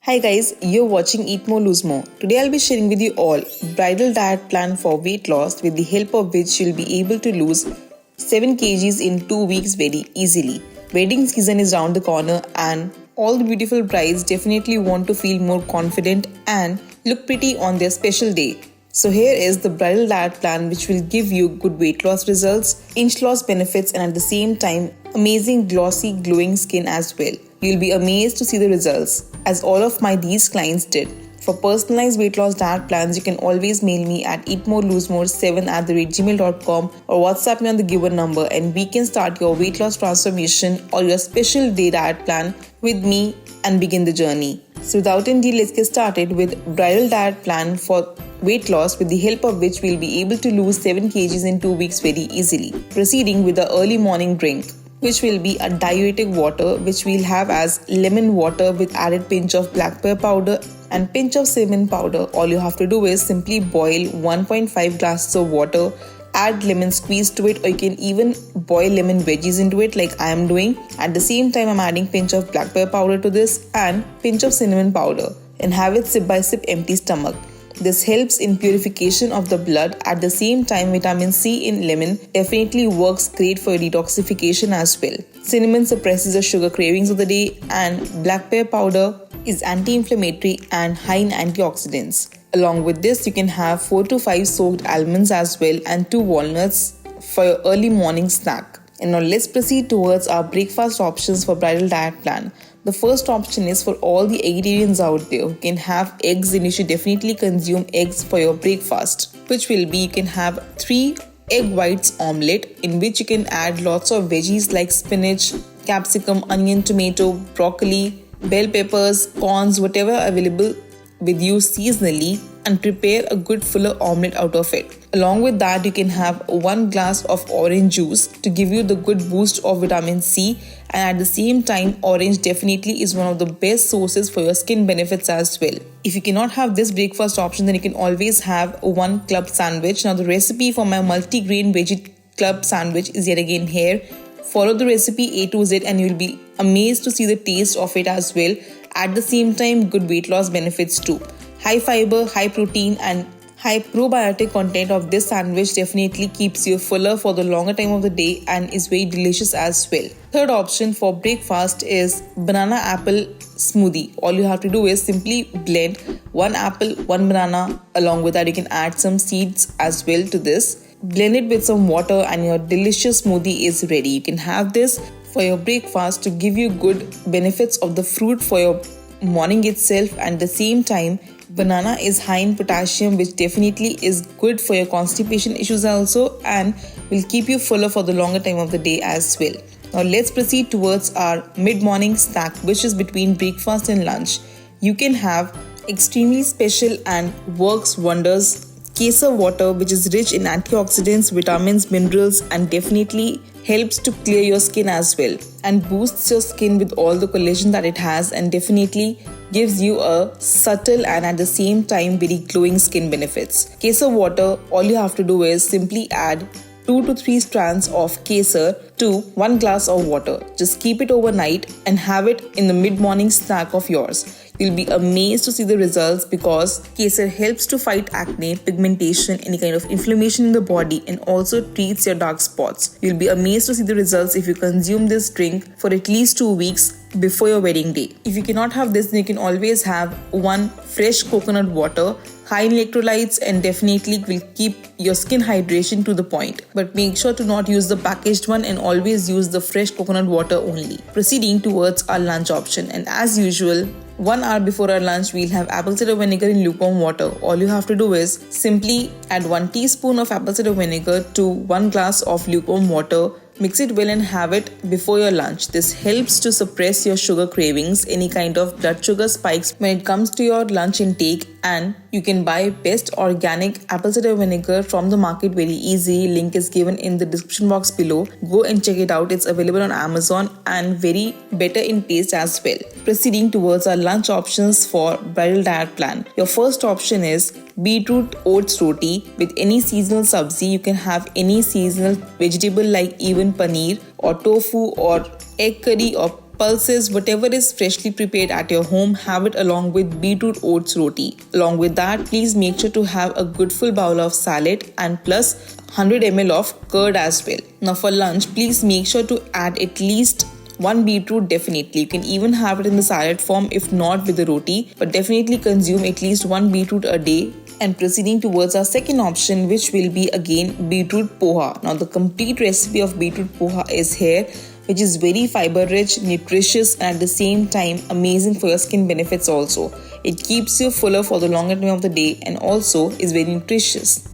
Hi guys, you're watching Eat More Lose More. Today I'll be sharing with you all bridal diet plan for weight loss with the help of which you'll be able to lose 7 kgs in 2 weeks very easily. Wedding season is around the corner and all the beautiful brides definitely want to feel more confident and look pretty on their special day. So here is the bridal diet plan which will give you good weight loss results, inch loss benefits and at the same time amazing glossy glowing skin as well. You'll be amazed to see the results, as all of these clients did. For personalized weight loss diet plans, you can always mail me at eatmorelosemore7@gmail.com or WhatsApp me on the given number and we can start your weight loss transformation or your special day diet plan with me and begin the journey. So without any delay, let's get started with bridal diet plan for weight loss with the help of which we'll be able to lose 7 kgs in 2 weeks very easily. Proceeding with the early morning drink, which will be a diuretic water which we'll have as lemon water with added pinch of black pepper powder and pinch of cinnamon powder. All you have to do is simply boil 1.5 glasses of water, add lemon squeeze to it, or you can even boil lemon veggies into it like I am doing. At the same time, I'm adding pinch of black pepper powder to this and pinch of cinnamon powder and have it sip by sip empty stomach. This helps in purification of the blood. At the same time, vitamin C in lemon definitely works great for detoxification as well. Cinnamon suppresses the sugar cravings of the day and black pepper powder is anti-inflammatory and high in antioxidants. Along with this, you can have 4 to 5 soaked almonds as well and 2 walnuts for your early morning snack. And now let's proceed towards our breakfast options for bridal diet plan. The first option is for all the vegetarians out there who can have eggs, and you should definitely consume eggs for your breakfast, which will be you can have 3 egg whites omelette in which you can add lots of veggies like spinach, capsicum, onion, tomato, broccoli, bell peppers, corns, whatever available with you seasonally, and prepare a good fuller omelette out of it. Along with that, you can have 1 glass of orange juice to give you the good boost of vitamin C, and at the same time, orange definitely is one of the best sources for your skin benefits as well. If you cannot have this breakfast option, then you can always have 1 club sandwich. Now the recipe for my multi-grain veggie club sandwich is yet again here. Follow the recipe A to Z and you'll be amazed to see the taste of it as well. At the same time, good weight loss benefits too. High fiber, high protein and high probiotic content of this sandwich definitely keeps you fuller for the longer time of the day and is very delicious as well. Third option for breakfast is banana apple smoothie. All you have to do is simply blend 1 apple, 1 banana. Along with that, you can add some seeds as well to this. Blend it with some water and your delicious smoothie is ready. You can have this for your breakfast to give you good benefits of the fruit for your morning itself, and at the same time banana is high in potassium which definitely is good for your constipation issues also and will keep you fuller for the longer time of the day as well. Now let's proceed towards our mid-morning snack, which is between breakfast and lunch. You can have extremely special and works wonders Kesar water, which is rich in antioxidants, vitamins, minerals and definitely helps to clear your skin as well and boosts your skin with all the collagen that it has and definitely gives you a subtle and at the same time very glowing skin benefits. Kesar water, all you have to do is simply add 2 to 3 strands of kesar to 1 glass of water. Just keep it overnight and have it in the mid-morning snack of yours. You'll be amazed to see the results because kesar helps to fight acne, pigmentation, any kind of inflammation in the body and also treats your dark spots. You'll be amazed to see the results if you consume this drink for at least 2 weeks before your wedding day. If you cannot have this, then you can always have 1 fresh coconut water, high in electrolytes and definitely will keep your skin hydration to the point. But make sure to not use the packaged one and always use the fresh coconut water only. Proceeding towards our lunch option, and as usual, 1 hour before our lunch, we'll have apple cider vinegar in lukewarm water. All you have to do is simply add 1 teaspoon of apple cider vinegar to 1 glass of lukewarm water. Mix it well and have it before your lunch. This helps to suppress your sugar cravings, any kind of blood sugar spikes when it comes to your lunch intake, and you can buy best organic apple cider vinegar from the market very easy. Link is given in the description box below. Go and check it out. It's available on Amazon and very better in taste as well. Proceeding towards our lunch options for bridal diet plan. Your first option is beetroot oats roti with any seasonal sabzi. You can have any seasonal vegetable like even paneer or tofu or egg curry or pulses, whatever is freshly prepared at your home, have it along with beetroot oats roti. Along with that, please make sure to have a good full bowl of salad and plus 100 ml of curd as well. Now for lunch, please make sure to add at least one beetroot definitely. You can even have it in the salad form if not with the roti, but definitely consume at least one beetroot a day. And proceeding towards our second option, which will be again beetroot poha. Now the complete recipe of beetroot poha is here, which is very fiber rich, nutritious, and at the same time amazing for your skin benefits also. It keeps you fuller for the longer time of the day and also is very nutritious.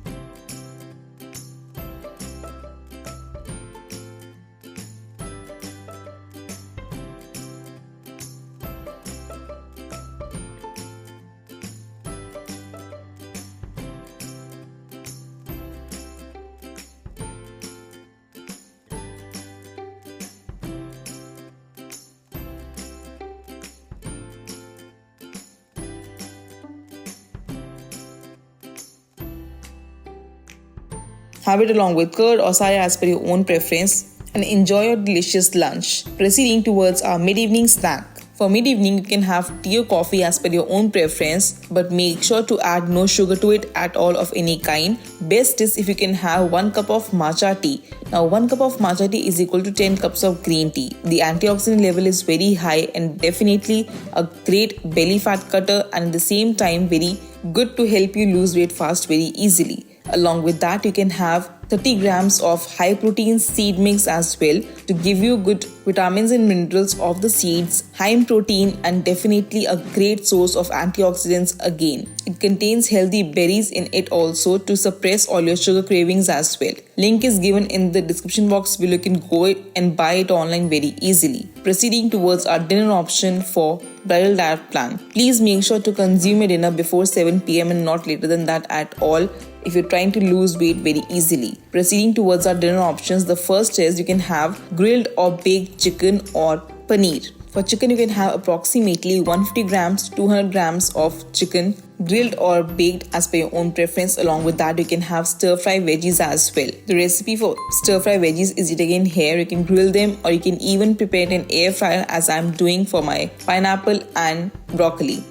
Have it along with curd or sarya as per your own preference and enjoy your delicious lunch. Proceeding towards our mid-evening snack. For mid-evening, you can have tea or coffee as per your own preference, but make sure to add no sugar to it at all of any kind. Best is if you can have 1 cup of matcha tea. Now 1 cup of matcha tea is equal to 10 cups of green tea. The antioxidant level is very high and definitely a great belly fat cutter, and at the same time very good to help you lose weight fast very easily. Along with that, you can have 30 grams of high protein seed mix as well to give you good vitamins and minerals of the seeds, high in protein, and definitely a great source of antioxidants again. It contains healthy berries in it also to suppress all your sugar cravings as well. Link is given in the description box below. You can go and buy it online very easily. Proceeding towards our dinner option for bridal diet plan. Please make sure to consume your dinner before 7 p.m. and not later than that at all if you're trying to lose weight very easily. Proceeding towards our dinner options, the first is you can have grilled or baked chicken or paneer. For chicken, you can have approximately 150 grams to 200 grams of chicken, grilled or baked as per your own preference. Along with that, you can have stir-fry veggies as well. The recipe for stir-fry veggies is it again here. You can grill them or you can even prepare it in air fryer as I'm doing for my pineapple and broccoli.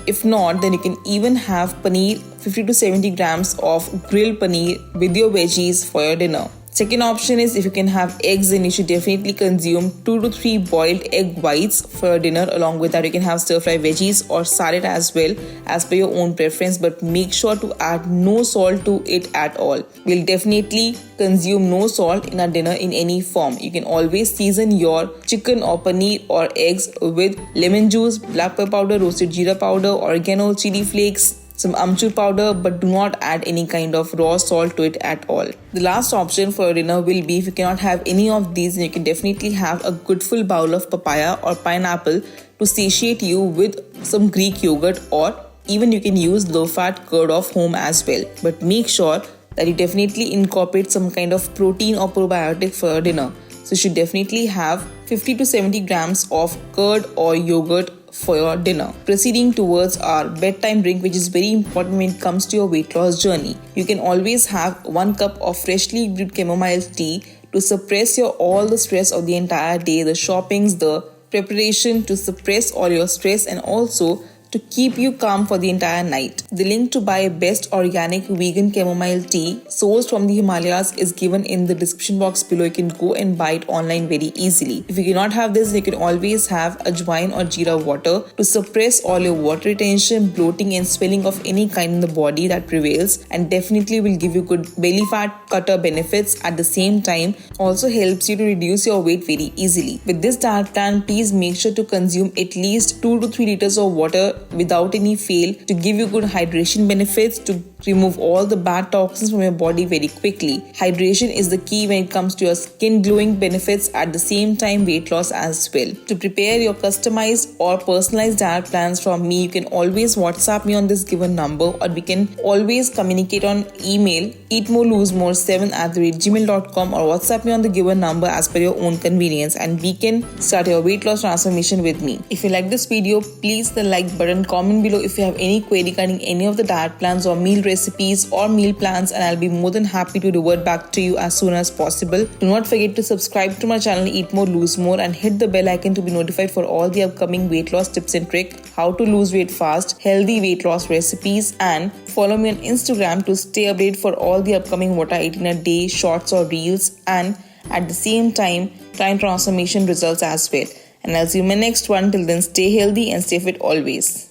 If not, then you can even have paneer, 50 to 70 grams of grilled paneer with your veggies for your dinner. Second option is if you can have eggs, then you should definitely consume 2 to 3 boiled egg whites for your dinner. Along with that, you can have stir-fry veggies or salad as well as per your own preference, but make sure to add no salt to it at all. We'll definitely consume no salt in our dinner in any form. You can always season your chicken or paneer or eggs with lemon juice, black pepper powder, roasted jeera powder, oregano, chili flakes, some amchur powder, but do not add any kind of raw salt to it at all. The last option for dinner will be if you cannot have any of these, then you can definitely have a good full bowl of papaya or pineapple to satiate you with some Greek yogurt, or even you can use low-fat curd of home as well. But make sure that you definitely incorporate some kind of protein or probiotic for your dinner. So you should definitely have 50 to 70 grams of curd or yogurt for your dinner. Proceeding towards our bedtime drink, which is very important when it comes to your weight loss journey. You can always have 1 cup of freshly brewed chamomile tea to suppress all the stress of the entire day, the shoppings, the preparation, to suppress all your stress and also to keep you calm for the entire night. The link to buy best organic vegan chamomile tea sourced from the Himalayas is given in the description box below. You can go and buy it online very easily. If you cannot have this, you can always have ajwain or jeera water to suppress all your water retention, bloating and swelling of any kind in the body that prevails, and definitely will give you good belly fat cutter benefits. At the same time, also helps you to reduce your weight very easily. With this diet plan, please make sure to consume at least 2 to 3 liters of water without any fail to give you good hydration benefits, to remove all the bad toxins from your body very quickly. Hydration is the key when it comes to your skin glowing benefits, at the same time weight loss as well. To prepare your customized or personalized diet plans from me, you can always WhatsApp me on this given number, or we can always communicate on email eatmorelosemore7@gmail.com, or WhatsApp me on the given number as per your own convenience, and we can start your weight loss transformation with me. If you like this video, please the like button, comment below if you have any query regarding any of the diet plans or meal recipes or meal plans, and I'll be more than happy to revert back to you as soon as possible. Do not forget to subscribe to my channel Eat More Lose More and hit the bell icon to be notified for all the upcoming weight loss tips and tricks, how to lose weight fast, healthy weight loss recipes, and follow me on Instagram to stay updated for all the upcoming what I eat in a day shorts or reels, and at the same time client transformation results as well. And I'll see you in my next one. Till then, stay healthy and stay fit always.